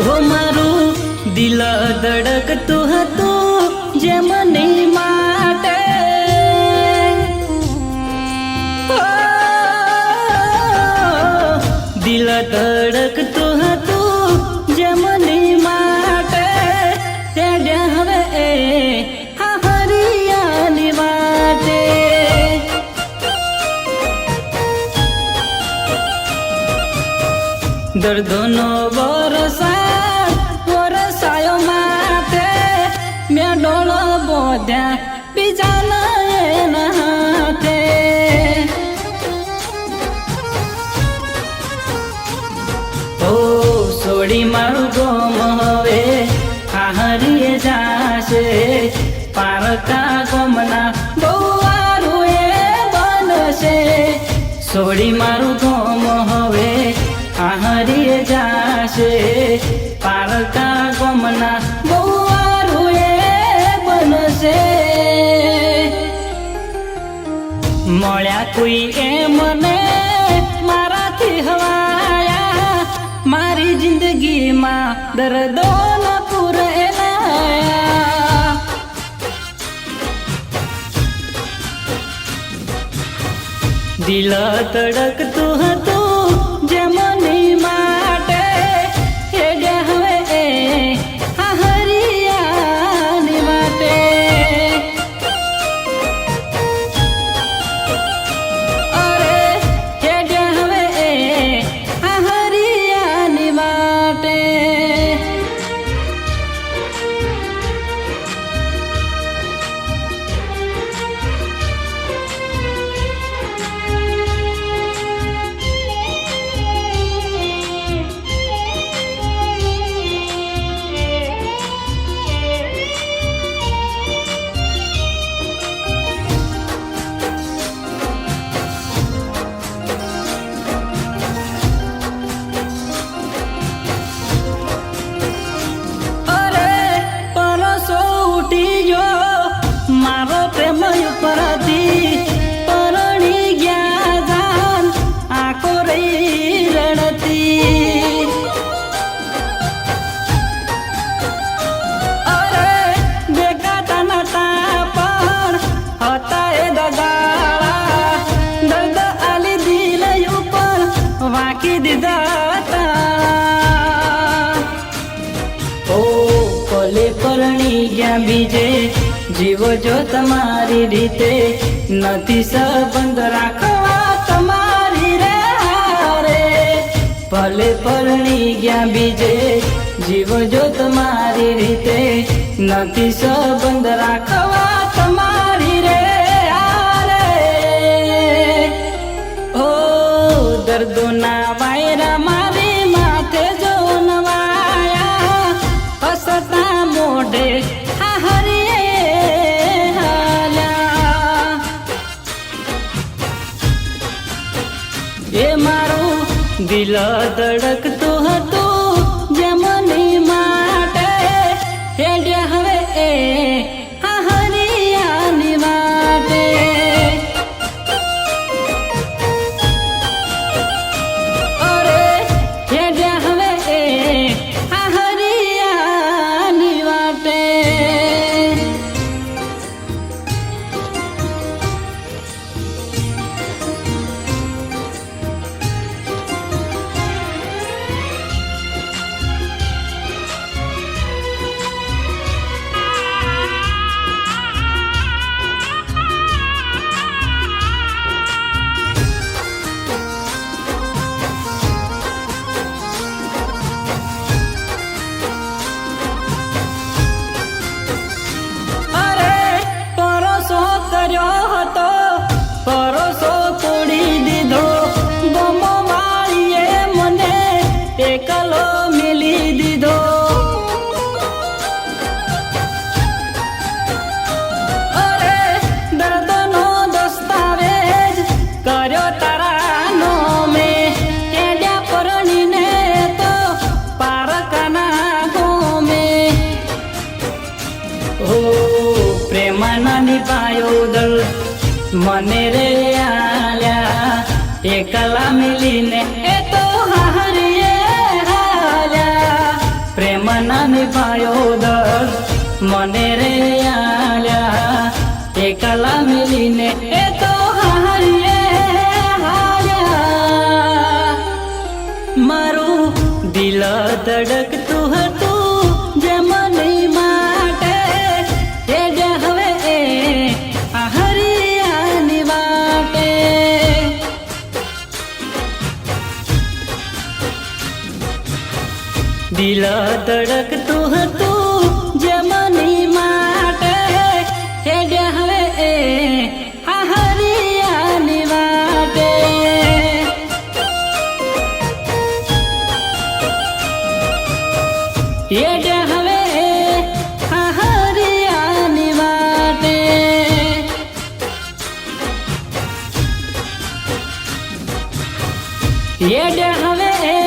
ઓ મારું દિલ ધડકતું હતું જેમની માટે, દિલ ધડકતું હતું જેમની માટે, તે હવે આ હરિયાની વાટે. દર્દોનો વરસાયો માથે, મેં ડોળો બોધ્યા બીજાના એના હાથે. ઓ સોડી મારું ગોમ હવે આ હરીએ જાશે, પારકા ગોમના બહુ વારું એ બનશે. સોડી મારું ગોમ હવે આ હરીએ જાશે, પારકા ગોમના બહુ વારું એ બનશે. મળ્યા કોઈ એ મને મારાથી હવાયા, મારી જિંદગીમાં દર્દો ન પૂરેલા. દિલ તડકતું હતું જેમની માટે, હેડે હવે આ હરિયાની માટે. અરે હેડે હવે આ હરિયાની માટે. મારો પ્રેમ ઉપરથી પરણી ગયા જાન, આંખો રહી રડતી. અરે દેખાતા નતા પણ હતા એ દગાળા, દર્દ આલી દિલ ઉપર વાંકી દીધા હતા. ઓ પલે પરણી ગયા બીજે જીવો જો તમારી રીતે, નથી સંબંધ રાખવા તમારી રે હારે. ભલે પરણી ગયા બીજે જીવો જો તમારી રીતે, નથી સંબંધ રાખવા તમારી રે હારે. ઓ દર્દોના વાયરા મારી માથે જો નવાયા, હસતા મોઢે આ હરિયે એ મારું દિલ ધડકતું હતું જેમની માટે, હેડે હવે આ હરિયાની વાટે. અરે હેડે હવે આ હરિયાની વાટે. પરોસો તોડી દીધો, ગમો વાળીએ મને એકલો મિલી દીધો. અરે દર્દનો દસ્તાવેજ કર્યો તારાનો મેં, એડ્યા પરણીને તો પારકાના ગોમે. ઓ પ્રેમાના નિભાયો દળ મને રે આલ્યા, એકલા મિલીને એ તો હારીએ હાલ્યા. દિલ ધડકતું હતું જે મની માટે હેડે હવે એ આ હરિયાની વાટે હેડે હવે આ હરિયાની વાટે હેડે હવે